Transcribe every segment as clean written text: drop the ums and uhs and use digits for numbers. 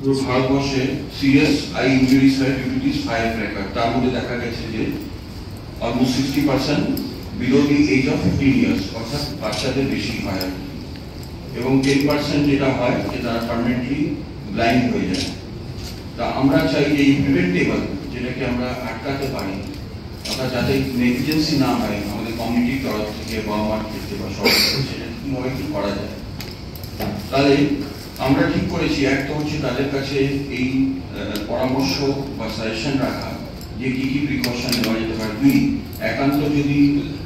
পুরো ভারতবর্ষে serious eye injuries হয় due to this fire cracker. তার মধ্যে দেখা গেছে যে almost 60% below the age of 15 years, অর্থাৎ বাচ্চাদের বেশি হয়। এবং 10% যেটা হয় যে তারা পার্মানেন্টলি ব্লাইন্ড হয়ে যায়। তা আমরা চাই যে এই প্রিভেন্টেবল, যেটাকে আমরা আটকাতে পারি, অর্থাৎ যাতে নেগলিজেন্সি না হয় আমাদের কমিউনিটির তরফ থেকে, বাবা মার ক্ষেত্রে বা সবার ক্ষেত্রে, সেটা কীভাবে কি করা যায়। তাহলে আমরা ঠিক করেছি, এক তো হচ্ছে তাদের কাছে এই পরামর্শ বা সাজেশন রাখা যে কি কি প্রিকশন নেওয়া যেতে পারে। দুই, একান্ত যদি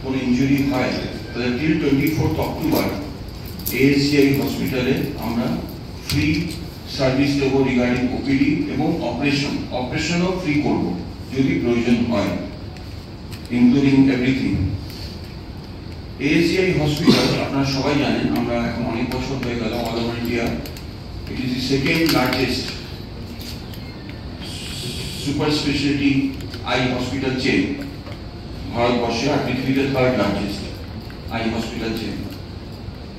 কোনো ইনজুরি হয় তাহলে টিল 24 অক্টোবর ASGI হসপিটালে আমরা ফ্রি সার্ভিস দেবো রিগার্ডিং ওপিডি এবং অপারেশনও ফ্রি করব যদি প্রয়োজন হয়, ইনক্লুডিং এভরিথিং। ASGI হসপিটাল আপনারা সবাই জানেন, আমরা এখন অনেক বছর হয়ে গেল all over India it is the second largest super speciality eye hospital chain ভারতবর্ষে, আর পৃথিবীতে third largest eye hospital chain.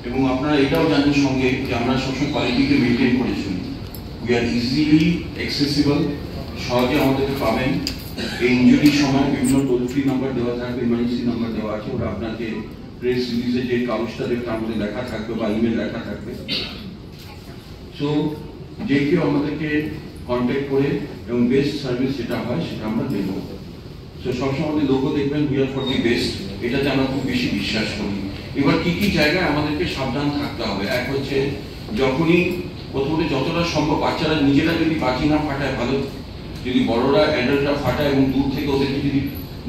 এবং আপনারা এটাও জানেন সঙ্গে যে আমরা সবসময় কোয়ালিটিকে মেনটেন করেছি। উই আর ইজিলি অ্যাক্সেসিবল, সহজে আমাদেরকে পাবেন। এই ইনজুরির সময় বিভিন্ন টোল ফ্রি নাম্বার দেওয়া থাকবে, ইমার্জেন্সি নাম্বার দেওয়া আছে, ওরা আপনাকে প্রেস রিলিজে যে কাগজটা দেবে তার মধ্যে লেখা থাকবে বা ইমেল লেখা থাকবে। সো যে কেউ আমাদেরকে কন্ট্যাক্ট করে এবং বেস্ট সার্ভিস যেটা হয় সেটা আমরা দেব। সো সবসময় আমাদের লোগো দেখবেন we are for the best, এটাতে আমরা খুব বেশি বিশ্বাস করি। এবার কি কি জায়গায় আমাদেরকে সাবধান থাকতে হবে, এক হচ্ছে যখনই প্রথমত যতটা সম্ভব বাচ্চারা নিজেরা যদি বাজি না ফাটায় ভালো, যদি বড়রা অ্যাডাল্টরা ফাটায় এবং দূর থেকে ওদেরকে যদি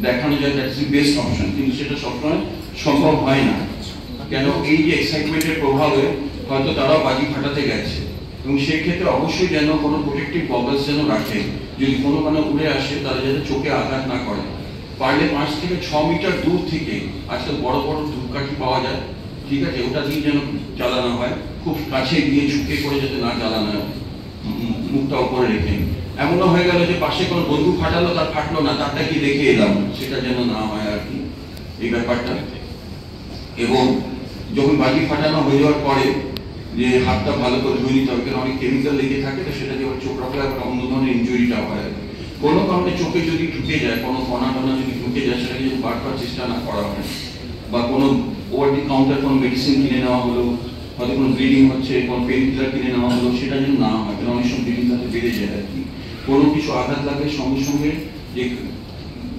দেখানো যায় দ্যাটস দি বেস্ট অপশন, কিন্তু সেটা সবসময় সম্ভব হয় না। কেন, এই যে এক্সাইটমেন্টের প্রভাবে হয়তো তারাও বাজি ফাটাতে গেছে, এবং সেই ক্ষেত্রে অবশ্যই যেন কোনো প্রোটেক্টিভ গগলস যেন রাখে, যদি কোনো উড়ে আসে তারা যাতে চোখে আঘাত না করে। পারলে 5 থেকে 6 মিটার দূর থেকে, আজকাল বড় বড় ধূপকাঠি পাওয়া যায়, ঠিক আছে, ওটা দিয়ে যেন জ্বালানো হয়, খুব কাছে গিয়ে ঝুঁকে করে যাতে না জ্বালানো হয়, মুখটা উপরে রেখে। এমনও হয়ে গেল যে পাশে কোনো বন্ধু ফাটালো, তার ফাটলো না, তারটা কি দেখে এলাম, সেটা যেন না হয় আর কি এই ব্যাপারটা। এবং যখন বাজি ফাটানো হয়ে যাওয়ার পরে যে হাতটা ভালো করে ধুয়ে নিতে হবে, কারণ অনেক কেমিক্যাল লেগে থাকে, তো সেটা দিয়ে চোখ রাখলে আবার অন্য ধরনের ইনজুরিটা হয়। কোনো কারণে চোখে যদি ঢুকে যায়, কোনো কণা টনা যদি ঢুকে যায়, সেটাকে যদি বারবার চেষ্টা না করা হয়, বা কোনো ওভার দি কাউন্টার কোনো মেডিসিন কিনে নেওয়া হলো, হয়তো কোনো ব্লিডিং হচ্ছে, কোনো পেন কিলার কিনে নেওয়া হলো, সেটা যেন না হয়, কারণ অনেক সময় ব্লিডিং তাতে বেড়ে যায় আর কি। কোনো কিছু আঘাত লাগলে সঙ্গে সঙ্গে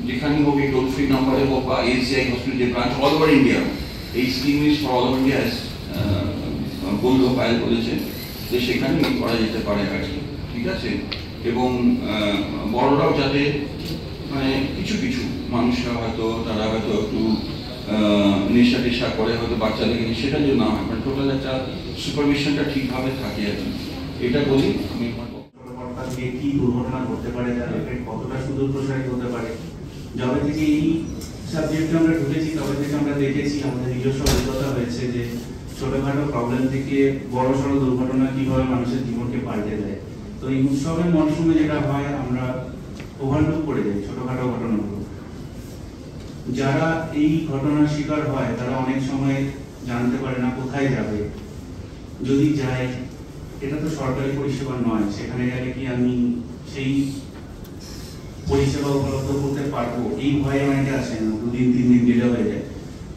যেখানেই হোক এই টোল ফ্রি নাম্বারে হোক বা ASGI হসপিটাল যে ব্রাঞ্চ অল ওভার ইন্ডিয়া, এই scheme is for all over India বললো ফাইল করেছে যে সেখানে করা যেতে পারে আর কি, ঠিক আছে। এবং বড়রাও যাতে মানে কিছু কিছু মানুষরা হয়তো তারা হয়তো একটু নেশা টেশা করে হয়তো বাচ্চাদেরকে, সেটা যদি না হয়, মানে টোটাল একটা সুপারভিশনটা ঠিকভাবে থাকে আর কি, এটা বলি আমি। কি দুর্ঘটনা ঘটতে পারে, তার এফেক্ট কতটা সুদূর প্রসারিত হতে পারে। যবে থেকে এই সাবজেক্টে আমরা ঢুকেছি তবে থেকে আমরা দেখেছি, আমাদের নিজস্ব অভিজ্ঞতা হয়েছে যে ছোটখাটো প্রবলেম থেকে বড় সড়ো দুর্ঘটনা কিভাবে মানুষের জীবনকে পাল্টে দেয়। তো এই উৎসবের মরশুমে যেটা হয়, আমরা ওভারলুক করে যাই ছোটখাটো ঘটনাগুলো। যারা এই ঘটনার শিকার হয় তারা অনেক সময় জানতে পারে না কোথায় যাবে, যদি যায় এটা তো সরকারি পরিষেবা নয়, সেখানে গেলে কি আমি সেই পরিষেবা উপলব্ধ করতে পারবো, এই ভয়ে অনেকে আসে না, 2 দিন 3 দিন ডিলে হয়ে যায়।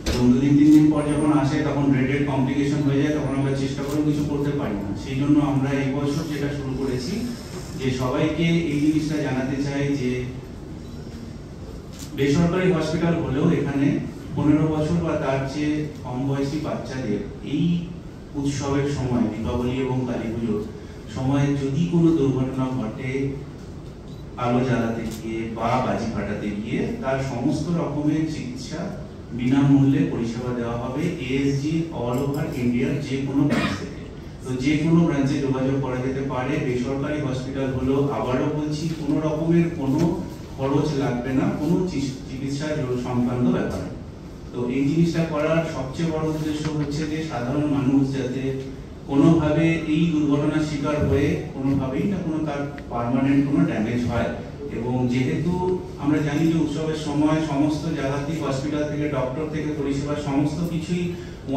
এবং 2 দিন 3 দিন পর যখন আসে তখন রেডেড কমপ্লিকেশন হয়ে যায়, তখন আমরা চেষ্টা করেও কিছু করতে পারি না। সেই জন্য আমরা এই বছর যেটা শুরু করেছি যে সবাইকে এই জিনিসটা জানাতে চাই যে বেসরকারি হসপিটাল হলেও এখানে 15 বছর বা তার চেয়ে কম বয়সী বাচ্চাদের এই উৎসবের সময়, দীপাবলি এবং কালী পুজোর সময় যদি কোনো দুর্ঘটনা ঘটে, আলো জ্বালাতে গিয়ে বা বাজি ফাটাতে গিয়ে, তার সমস্ত রকমের চিকিৎসা বিনামূল্যে পরিষেবা দেওয়া হবে ASGI অল ওভার ইন্ডিয়ার যে কোনো ব্রাঞ্চ থেকে। তো যে কোনো ব্রাঞ্চে যোগাযোগ করা যেতে পারে। বেসরকারি হসপিটাল হলেও আবারও বলছি, কোনো রকমের কোনো খরচ লাগবে না কোনো চিকিৎসা সংক্রান্ত ব্যাপারে। তো এই জিনিসটা করার সবচেয়ে বড় উদ্দেশ্য হচ্ছে যে সাধারণ মানুষ যাতে কোনোভাবে এই দুর্ঘটনার শিকার হয়ে কোনোভাবেই না কোনো তার পার্মানেন্ট কোনো ড্যামেজ হয়। এবং যেহেতু আমরা জানি যে উৎসবের সময় সমস্ত জায়গাতেই হসপিটাল থেকে, ডক্টর থেকে পরিষেবা সমস্ত কিছুই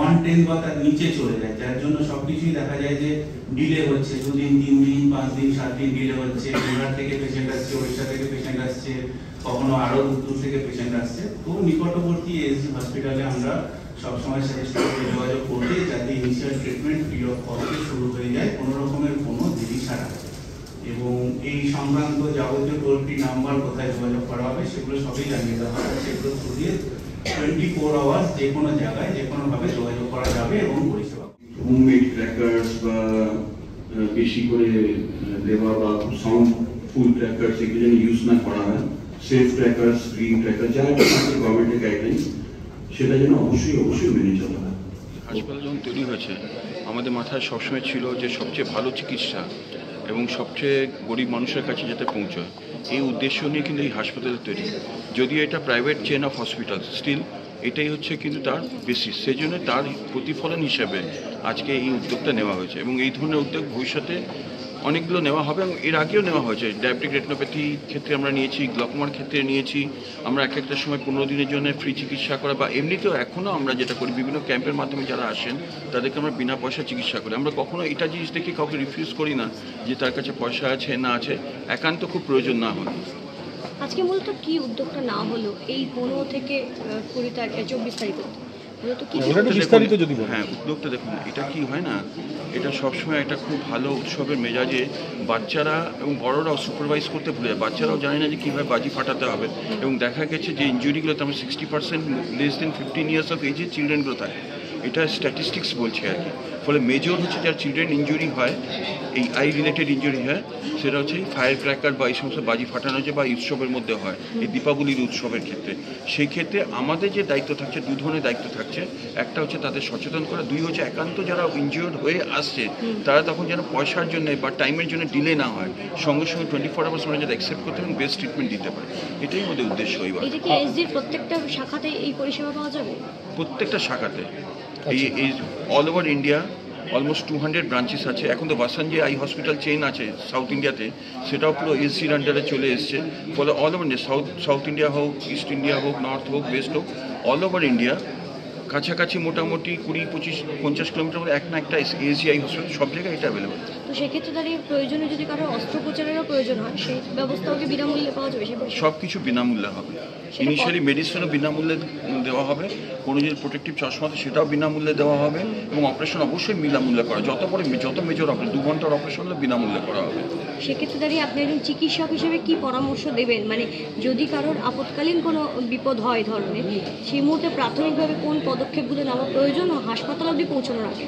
1/10 বা তার নিচে চলে যায়, যার জন্য সবকিছুই দেখা যায় যে ডিলে হচ্ছে, 2 দিন 3 দিন 5 দিন 7 দিন ডিলে হচ্ছে। বিহার থেকে পেশেন্ট আসছে, ওড়িশা থেকে পেশেন্ট আসছে, কখনো আরো দূর থেকে পেশেন্ট আসছে। তো নিকটবর্তী এসি হসপিটালে আমরা সবসময় সাজেস্ট করি যোগাযোগ করতে, যাতে ইনিশিয়াল ট্রিটমেন্ট ফ্রি অফ কস্টে শুরু হয়ে যায় কোনো রকমের কোনো দেরি ছাড়া। এবং এই সংক্রান্ত যাবতীয় টোল ফ্রি নাম্বার কোথায় যোগাযোগ করা হবে সেগুলো সবই জানিয়ে দেওয়া হবে। সেগুলো থ্রু দিয়ে 24 আওয়ার্স যে কোনো জায়গায় যে কোনোভাবে যোগাযোগ করা যাবে এবং পরিষেবা। হোমমেড ক্র্যাকার্স বা বেশি করে দেওয়া বা সাউন্ডফুল ক্র্যাকার্স এগুলো যেন ইউজ না করা হয়, সেফ ক্র্যাকার্স, গ্রিন ক্র্যাকার যা গভর্নমেন্টের গাইডলাইন সেটা যেন অবশ্যই মেনে চলা হয়। হাসপাতাল যখন তৈরি হয়েছে আমাদের মাথায় সবসময় ছিল যে সবচেয়ে ভালো চিকিৎসা এবং সবচেয়ে গরিব মানুষের কাছে যাতে পৌঁছয়, এই উদ্দেশ্য নিয়ে কিন্তু এই হাসপাতাল তৈরি। যদিও এটা private chain of hospital, still এটাই হচ্ছে কিন্তু তার বেসিস। সেই জন্য তার প্রতিফলন হিসেবে আজকে এই উদ্যোগটা নেওয়া হয়েছে এবং এই ধরনের উদ্যোগ ভবিষ্যতে অনেকগুলো নেওয়া হবে এবং এর আগেও নেওয়া হয়েছে। ডায়াবেটিক রেটিনোপ্যাথি ক্ষেত্রে আমরা নিয়েছি, গ্লকোমার ক্ষেত্রে নিয়েছি। আমরা এক একটা সময় 15 দিনের জন্য ফ্রি চিকিৎসা করা, বা এমনিতেও এখনও আমরা যেটা করি বিভিন্ন ক্যাম্পের মাধ্যমে যারা আসেন তাদেরকে আমরা বিনা পয়সা চিকিৎসা করি। আমরা কখনো এটা জিনিস দেখে কাউকে রিফিউজ করি না যে তার কাছে পয়সা আছে না আছে, একান্ত খুব প্রয়োজন না হলে। আজকে মূলত কি উদ্যোগটা না হলো এই 15 থেকে 20 তারিখ 24 তারিখ মূলত কি হ্যাঁ, উদ্যোগটা দেখুন, এটা কি হয় না, এটা সবসময় একটা খুব ভালো উৎসবের মেজাজে বাচ্চারা এবং বড়রাও সুপারভাইজ করতে ভুলে যায়। বাচ্চারাও জানে না যে কীভাবে বাজি ফাটাতে হবে এবং দেখা গেছে যে ইঞ্জুরিগুলো তেমন 60% লেস দেন 15 ইয়ার্স অফ এজের চিলড্রেনগুলো থাকে। এটা স্ট্যাটিস্টিক্স বলছে আর কি। ফলে মেজর হচ্ছে যার চিলড্রেন ইঞ্জুরি হয়, এই আই রিলেটেড ইঞ্জুরি হয়, সেটা হচ্ছে ফায়ার ক্র্যাকার বা এই সমস্ত বাজি ফাটানো যে বা উৎসবের মধ্যে হয়, এই দীপাবলির উৎসবের ক্ষেত্রে। সেই ক্ষেত্রে আমাদের যে দায়িত্ব থাকছে, দু ধরনের দায়িত্ব থাকছে। একটা হচ্ছে তাদের সচেতন করা, দুই হচ্ছে একান্ত যারা ইনজিওর্ড হয়ে আসছে তারা তখন যেন পয়সার জন্য বা টাইমের জন্য ডিলে না হয়, সঙ্গে সঙ্গে 24 আওয়ার্স মানে যাতে অ্যাকসেপ্ট করতে এবং বেস্ট ট্রিটমেন্ট দিতে পারে। এটাই আমাদের উদ্দেশ্য। এইবার এটা কি এসডির প্রত্যেকটা শাখাতে এই পরিষেবা পাওয়া যাবে? প্রত্যেকটা শাখাতে এই all over India almost 200 branches আছে। এখন তো ভাসান যে আই হসপিটাল চেইন আছে সাউথ ইন্ডিয়াতে, সেটাও পুরো এসসির আন্ডারে চলে এসছে। ফলে all over India, south India হোক, ইস্ট ইন্ডিয়া হোক, নর্থ হোক, ওয়েস্ট হোক, অল ওভার ইন্ডিয়া কাছাকাছি মোটামুটি 20-25-50 কিলোমিটার মধ্যে এক না একটা এসিআই হসপিটাল, সব জায়গায় এটা অ্যাভেলেবল। তো সেক্ষেত্রে দাঁড়িয়ে প্রয়োজনে যদি কারো অস্ত্রোপচারেরও প্রয়োজন হয় সেই ব্যবস্থাও কি বিনামূল্যে পাওয়া যাবে? সব কিছু বিনামূল্যে হবে। ইনিশিয়ালি মেডিসিনও বিনামূল্যে দেওয়া হবে, কোনো যদি প্রোটেক্টিভ চশমা আছে সেটাও বিনামূল্যে দেওয়া হবে এবং অপারেশন অবশ্যই বিনামূল্যে করা, যত মেজর অপারেশন 2 ঘন্টার অপারেশন হলে বিনামূল্যে করা হবে। সেক্ষেত্রে দাঁড়িয়ে আপনি একজন চিকিৎসক হিসেবে কি পরামর্শ দেবেন, মানে যদি কারোর আপৎকালীন কোনো বিপদ হয় ধরনের, সেই মুহূর্তে প্রাথমিকভাবে কোন পদক্ষেপগুলো নেওয়া প্রয়োজন হাসপাতাল অবধি পৌঁছানোর আগে?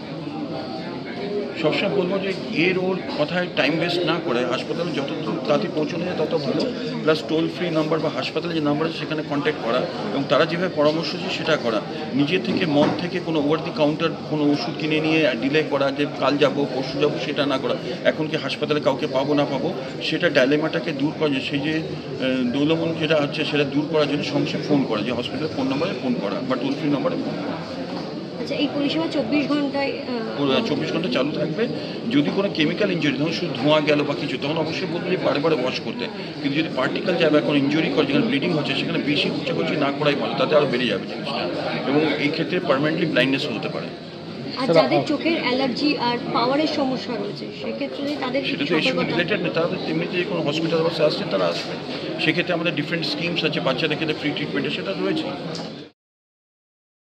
সবসময় বলবো যে ওর কথায় টাইম ওয়েস্ট না করে হাসপাতালে যত তাড়াতাড়ি পৌঁছানো যায় তত ভালো। প্লাস টোল ফ্রি নাম্বার বা হাসপাতালে যে নাম্বার আছে সেখানে কন্ট্যাক্ট করা এবং তারা যেভাবে পরামর্শ দিচ্ছে সেটা করা। নিজে থেকে মন থেকে কোনো ওভার দি কাউন্টার কোনো ওষুধ কিনে নিয়ে ডিলে করা যে কাল যাবো পরশু যাবো সেটা না করা। এখন কি হাসপাতালে কাউকে পাবো না পাবো সেটা ডাইলেমাটাকে দূর করা, যে সেই যে দৌলমন যেটা হচ্ছে সেটা দূর করার জন্য সঙ্গে ফোন করা, যে হসপিটালের ফোন নম্বরে ফোন করা বা টোল ফ্রি নম্বরে ফোন করা। আচ্ছা, এই পরিষেবা 24 ঘন্টা চালু থাকবে। যদি কোনো কেমিক্যাল ইঞ্জুরি, ধরুন শুধু ধোঁয়া গেল বা কিছু, তখন অবশ্যই বলবো যে বারে ওয়াশ করতে। কিন্তু যদি পার্টিকেল যায় বা কোনো ইঞ্জুরি করে যেখানে ব্লিডিং হচ্ছে সেখানে বেশি কুচাকুচি না করাই ভালো, তাতে আরও বেড়ে যাবে জিনিসটা এবং এই ক্ষেত্রে পার্মানেন্টলি ব্লাইন্ডনেস হতে পারে। আর যাদের চোখের অ্যালার্জি আর পাওয়ারের সমস্যা রয়েছে সেক্ষেত্রে তাদের সেটা তো এর সঙ্গে রিলেটেড না, তারা এমনিতে যে কোনো হসপিটাল অবস্থা আসছে তারা আসবে। সেক্ষেত্রে আমাদের ডিফারেন্ট স্কিমস আছে, বাচ্চাদের ক্ষেত্রে ফ্রি ট্রিটমেন্টের সেটা রয়েছে।